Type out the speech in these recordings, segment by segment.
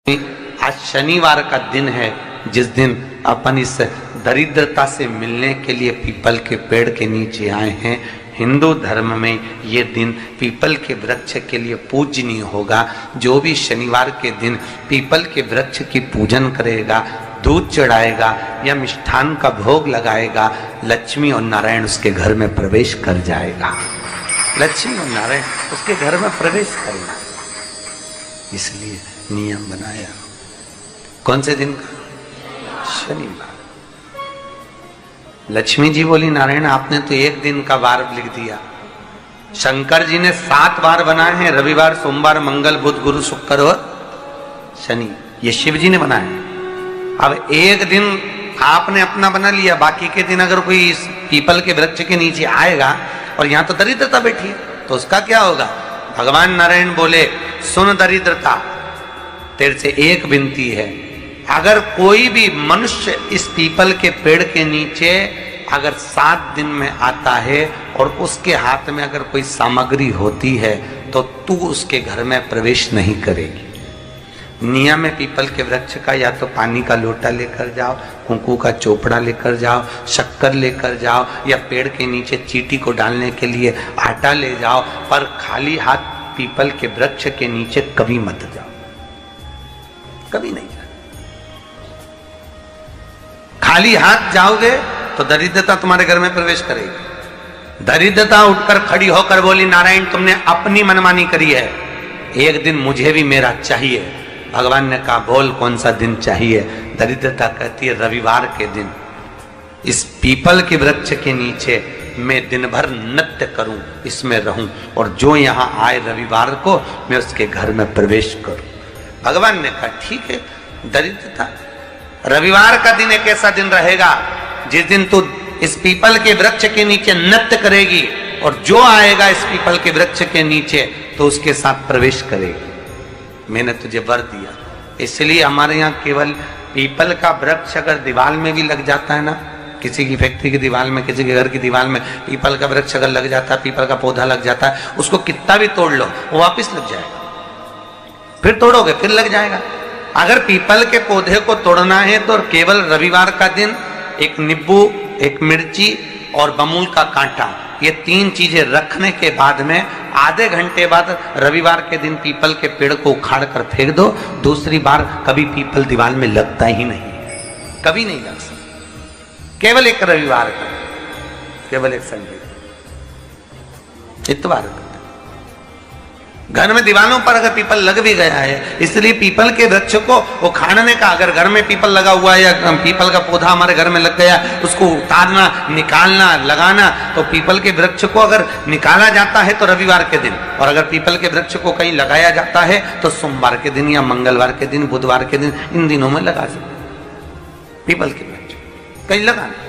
आज शनिवार का दिन है जिस दिन अपन इस दरिद्रता से मिलने के लिए पीपल के पेड़ के नीचे आए हैं। हिंदू धर्म में ये दिन पीपल के वृक्ष के लिए पूजनीय होगा। जो भी शनिवार के दिन पीपल के वृक्ष की पूजन करेगा, दूध चढ़ाएगा या मिष्ठान का भोग लगाएगा, लक्ष्मी और नारायण उसके घर में प्रवेश कर जाएगा। लक्ष्मी और नारायण उसके घर में प्रवेश करेगा, इसलिए नियम बनाया। कौन से दिन का? शनिवार। लक्ष्मी जी बोली, नारायण आपने तो एक दिन का वार लिख दिया। शंकर जी ने 7 वार बनाए हैं, रविवार, सोमवार, मंगल, बुध, गुरु, शुक्र और शनि। ये शिव जी ने बनाए। अब एक दिन आपने अपना बना लिया, बाकी के दिन अगर कोई इस पीपल के वृक्ष के नीचे आएगा और यहां तो दरिद्रता बैठी है तो उसका क्या होगा? भगवान नारायण बोले, सुन दरिद्रता, तेरे से एक विनती है, अगर कोई भी मनुष्य इस पीपल के पेड़ के नीचे अगर 7 दिन में आता है और उसके हाथ में अगर कोई सामग्री होती है तो तू उसके घर में प्रवेश नहीं करेगी। नियम है पीपल के वृक्ष का, या तो पानी का लोटा लेकर जाओ, कुंकू का चोपड़ा लेकर जाओ, शक्कर लेकर जाओ, या पेड़ के नीचे चींटी को डालने के लिए आटा ले जाओ, पर खाली हाथ पीपल के वृक्ष के नीचे कभी मत जाओ, कभी नहीं जाओ। खाली हाथ जाओगे तो दरिद्रता तुम्हारे घर में प्रवेश करेगी। दरिद्रता उठकर खड़ी होकर बोली, नारायण तुमने अपनी मनमानी करी है, एक दिन मुझे भी मेरा चाहिए। भगवान ने कहा, बोल कौन सा दिन चाहिए? दरिद्रता कहती है, रविवार के दिन इस पीपल के वृक्ष के नीचे मैं दिन भर नृत्य करूं, इसमें रहूं, और जो यहां आए रविवार को मैं उसके घर में प्रवेश करूं। भगवान ने कहा, ठीक है। दरिद्रता, रविवार का दिन एक ऐसा दिन रहेगा जिस दिन तू इस पीपल के वृक्ष के नीचे नृत्य करेगी और जो आएगा इस पीपल के वृक्ष के नीचे तो उसके साथ प्रवेश करेगी। मैंने तुझे वर दिया। इसलिए हमारे यहाँ केवल पीपल का वृक्ष अगर दीवार में भी लग जाता है ना, किसी की फैक्ट्री की दीवार में, किसी के घर की दीवार में पीपल का वृक्ष अगर लग जाता है, पीपल का पौधा लग जाता है, उसको कितना भी तोड़ लो वो वापिस लग जाएगा। फिर तोड़ोगे फिर लग जाएगा। अगर पीपल के पौधे को तोड़ना है तो केवल रविवार का दिन एक नींबू, एक मिर्ची और बमूल का कांटा, ये 3 चीजें रखने के बाद में आधे घंटे बाद रविवार के दिन पीपल के पेड़ को उखाड़ कर फेंक दो। दूसरी बार कभी पीपल दीवार में लगता ही नहीं, कभी नहीं लग सकता। केवल एक रविवार का, केवल एक संडे, इतवार का। घर में दीवारों पर अगर पीपल लग भी गया है, इसलिए पीपल के वृक्ष को उखाड़ने का, अगर घर में पीपल लगा हुआ है या पीपल का पौधा हमारे घर में लग गया, उसको उतारना, निकालना, लगाना, तो पीपल के वृक्ष को अगर निकाला जाता है तो रविवार के दिन, और अगर पीपल के वृक्ष को कहीं लगाया जाता है तो सोमवार के दिन या मंगलवार के दिन, बुधवार के दिन, इन दिनों में लगा सकते पीपल के वृक्ष कहीं लगाना।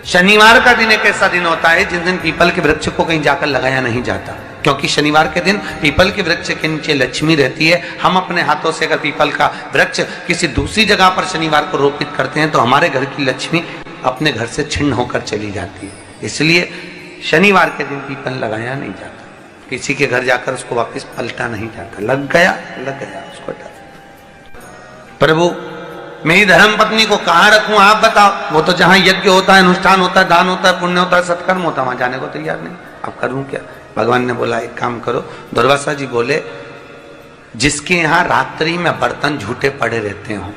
शनिवार का दिन एक ऐसा दिन होता है जिस दिन पीपल के वृक्ष को कहीं जाकर लगाया नहीं जाता, क्योंकि शनिवार के दिन पीपल के वृक्ष के नीचे लक्ष्मी रहती है। हम अपने हाथों से अगर पीपल का वृक्ष किसी दूसरी जगह पर शनिवार को रोपित करते हैं तो हमारे घर की लक्ष्मी अपने घर से छिन्न होकर चली जाती है। इसलिए शनिवार के दिन पीपल लगाया नहीं जाता, किसी के घर जाकर उसको वापस पलटा नहीं जाता। लग गया उसको डर। प्रभु मेरी धर्म पत्नी को कहाँ रखूं आप बताओ? वो तो जहां यज्ञ होता है, अनुष्ठान होता है, दान होता है, पुण्य होता है, सत्कर्म होता है, वहां जाने को तैयार नहीं। अब करूं क्या? भगवान ने बोला, एक काम करो। दुर्वासा जी बोले, जिसके यहां रात्रि में बर्तन झूठे पड़े रहते हो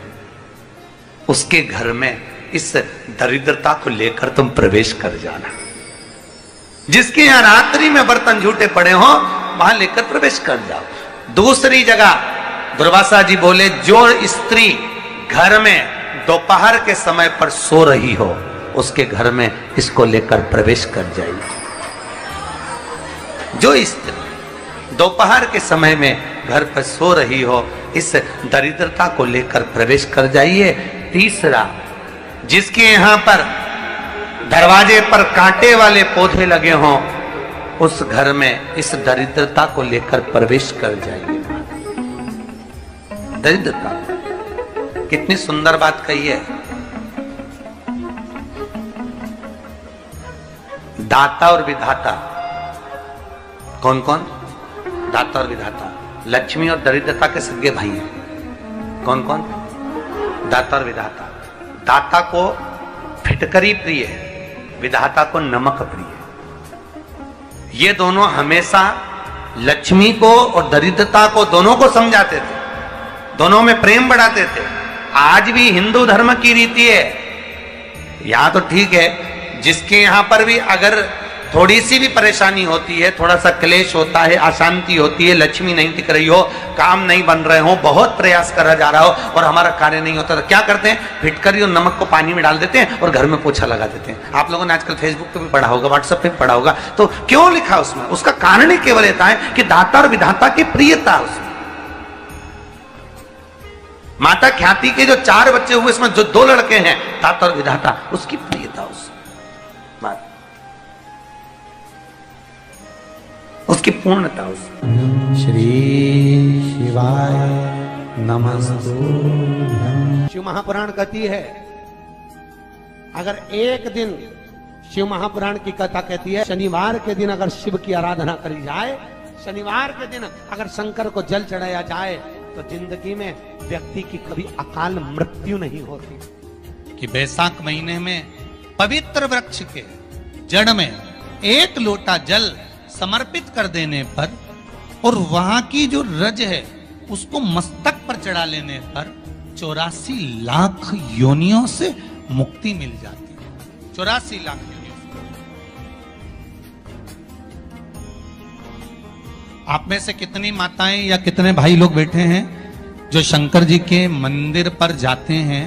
उसके घर में इस दरिद्रता को लेकर तुम प्रवेश कर जाना। जिसके यहां रात्रि में बर्तन झूठे पड़े हो वहां लेकर प्रवेश कर जाओ। दूसरी जगह दुर्वासा जी बोले, जो स्त्री घर में दोपहर के समय पर सो रही हो उसके घर में इसको लेकर प्रवेश कर जाइए। जो स्त्री दोपहर के समय में घर पर सो रही हो इस दरिद्रता को लेकर प्रवेश कर जाइए। तीसरा, जिसके यहां पर दरवाजे पर कांटे वाले पौधे लगे हों उस घर में इस दरिद्रता को लेकर प्रवेश कर जाइए। दरिद्रता, कितनी सुंदर बात कही है। दाता और विधाता, कौन कौन? दाता और विधाता, लक्ष्मी और दरिद्रता के सगे भाई हैं। कौन कौन? दाता और विधाता। दाता को फिटकरी प्रिय है, विधाता को नमक प्रिय है। ये दोनों हमेशा लक्ष्मी को और दरिद्रता को दोनों को समझाते थे, दोनों में प्रेम बढ़ाते थे। आज भी हिंदू धर्म की रीति है, यहां तो ठीक है, जिसके यहां पर भी अगर थोड़ी सी भी परेशानी होती है, थोड़ा सा क्लेश होता है, अशांति होती है, लक्ष्मी नहीं टिक रही हो, काम नहीं बन रहे हो, बहुत प्रयास करा जा रहा हो और हमारा कार्य नहीं होता, तो क्या करते हैं? फिटकरी और नमक को पानी में डाल देते हैं और घर में पोछा लगा देते हैं। आप लोगों ने आजकल फेसबुक पे भी पढ़ा होगा, व्हाट्सएप पे भी पढ़ा होगा। तो क्यों लिखा उसमें? उसका कारण ही केवल इतना है कि दाता और विधाता की प्रियता उसमें। माता ख्याति के जो 4 बच्चे हुए, इसमें जो 2 लड़के हैं, दाता और विधाता, उसकी प्रियता उसकी पूर्णता उसमें। श्री शिवाय नमस्तुभ्यं। शिव महापुराण कहती है, अगर एक दिन, शिव महापुराण की कथा कहती है, शनिवार के दिन अगर शिव की आराधना करी जाए, शनिवार के दिन अगर शंकर को जल चढ़ाया जाए, तो जिंदगी में व्यक्ति की कभी अकाल मृत्यु नहीं होती। कि बैसाख महीने में पवित्र वृक्ष के जड़ में 1 लोटा जल समर्पित कर देने पर और वहां की जो रज है उसको मस्तक पर चढ़ा लेने पर 84 लाख योनियों से मुक्ति मिल जाती है। 84 लाख योनियों से। आप में से कितनी माताएं या कितने भाई लोग बैठे हैं जो शंकर जी के मंदिर पर जाते हैं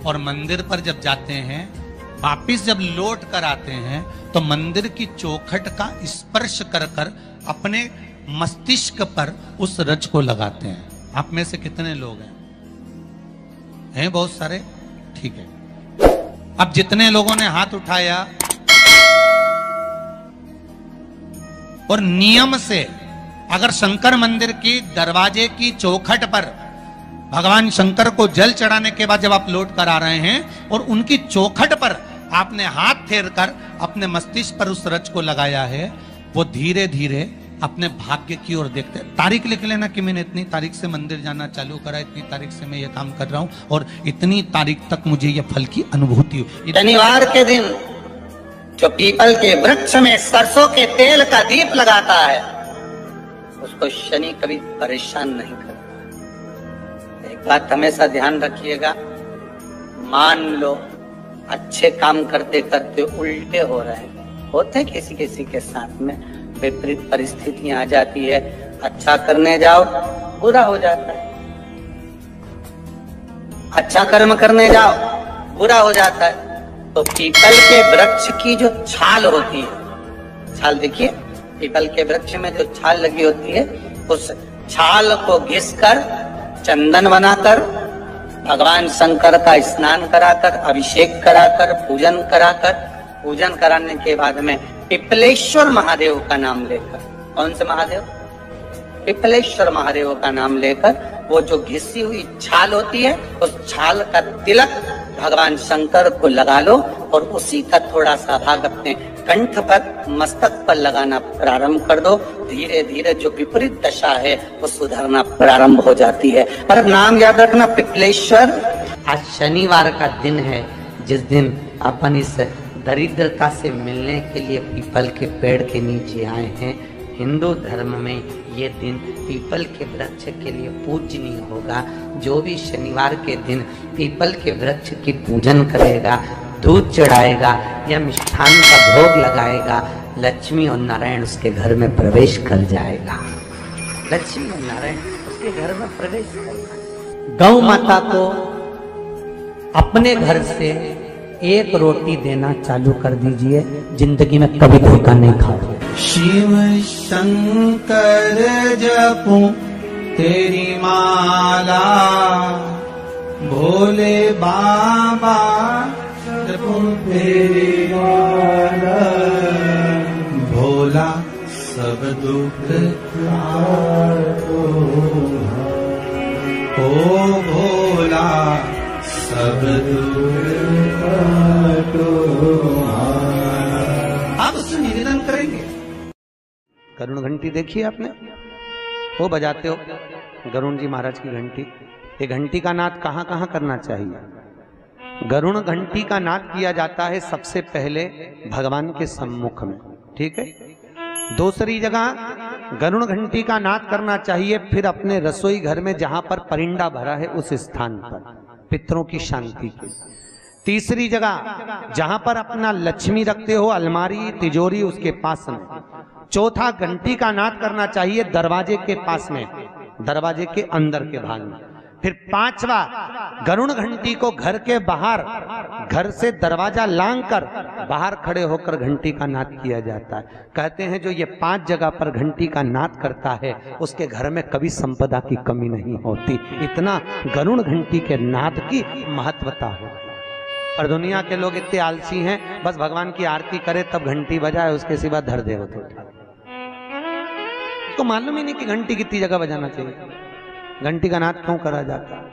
और मंदिर पर जब जाते हैं, वापिस जब लौट कर आते हैं, तो मंदिर की चौखट का स्पर्श कर कर अपने मस्तिष्क पर उस रज को लगाते हैं? आप में से कितने लोग हैं बहुत सारे? ठीक है। अब जितने लोगों ने हाथ उठाया और नियम से अगर शंकर मंदिर की दरवाजे की चौखट पर भगवान शंकर को जल चढ़ाने के बाद जब आप लौट कर आ रहे हैं और उनकी चौखट पर आपने हाथ फेर कर अपने मस्तिष्क पर उस रज को लगाया है, वो धीरे धीरे अपने भाग्य की ओर देखते हैं। तारीख लिख लेना कि मैंने इतनी तारीख से मंदिर जाना चालू करा, इतनी तारीख से मैं ये काम कर रहा हूं और इतनी तारीख तक मुझे ये फल की अनुभूति हुई। शनिवार के दिन जो पीपल के वृक्ष में सरसों के तेल का दीप लगाता है, उसको शनि कभी परेशान नहीं करता। एक बात हमेशा ध्यान रखिएगा, मान लो अच्छे काम करते करते उल्टे हो रहे हैं, होते किसी किसी के साथ में, विपरीत परिस्थितियां आ जाती है, अच्छा करने जाओ बुरा हो जाता है, अच्छा कर्म करने जाओ बुरा हो जाता है। तो पीपल के वृक्ष की जो छाल होती है, छाल देखिए, पीपल के वृक्ष में जो छाल लगी होती है, उस छाल को घिसकर चंदन बनाकर भगवान शंकर का स्नान कराकर, अभिषेक कराकर, पूजन कराने के बाद में पिपलेश्वर महादेव का नाम लेकर, कौन से महादेव? पिपलेश्वर महादेव का नाम लेकर वो जो घिसी हुई छाल होती है, उस छाल का तिलक भगवान शंकर को लगा लो और उसी का थोड़ा सा भाग अपने कंठ पर, मस्तक पर लगाना प्रारंभ कर दो। धीरे धीरे जो विपरीत दशा है वो सुधरना प्रारंभ हो जाती है। पर नाम याद रखना, पिपलेश्वर। आज शनिवार का दिन है, जिस दिन अपन इस दरिद्रता से मिलने के लिए पीपल के पेड़ के नीचे आए हैं। हिंदू धर्म में ये दिन पीपल के वृक्ष के लिए पूजनीय होगा। जो भी शनिवार के दिन पीपल के वृक्ष की पूजन करेगा, दूध चढ़ाएगा या मिष्ठान का भोग लगाएगा, लक्ष्मी और नारायण उसके घर में प्रवेश कर जाएगा। लक्ष्मी और नारायण उसके घर में प्रवेश करेगा। गौ माता को अपने घर से 1 रोटी देना चालू कर दीजिए, जिंदगी में कभी धोखा नहीं खाओगे। शिव शंकर जपूं तेरी माला, भोले बाबा जपूं तेरी माला, भोला सब दुख काटो, ओ भोला सब दुख काटो। आप उससे निवेदन करेंगे। गरुण घंटी देखी आपने? वो बजाते हो गरुण जी महाराज की घंटी, ये घंटी का नाद कहाँ कहाँ करना चाहिए? गरुण घंटी का नाद किया जाता है सबसे पहले भगवान के सम्मुख में, ठीक है। दूसरी जगह गरुण घंटी का नाद करना चाहिए फिर अपने रसोई घर में जहां पर परिंदा भरा है उस स्थान पर, पितरों की शांति के। तीसरी जगह जहां पर अपना लक्ष्मी रखते हो, अलमारी तिजोरी उसके पास में। चौथा घंटी का नाद करना चाहिए दरवाजे के पास में, दरवाजे के अंदर के भाग में। फिर पांचवा गरुण घंटी को घर के बाहर, घर से दरवाजा लांग कर बाहर खड़े होकर घंटी का नाद किया जाता है। कहते हैं जो ये 5 जगह पर घंटी का नाद करता है उसके घर में कभी संपदा की कमी नहीं होती। इतना गरुण घंटी के नाद की महत्वता है। और दुनिया के लोग इतने आलसी हैं, बस भगवान की आरती करे तब घंटी बजाए, उसके सिवा धर दे होते। उसको मालूम ही नहीं कि घंटी कितनी जगह बजाना चाहिए, घंटी का नाद क्यों करा जाता है।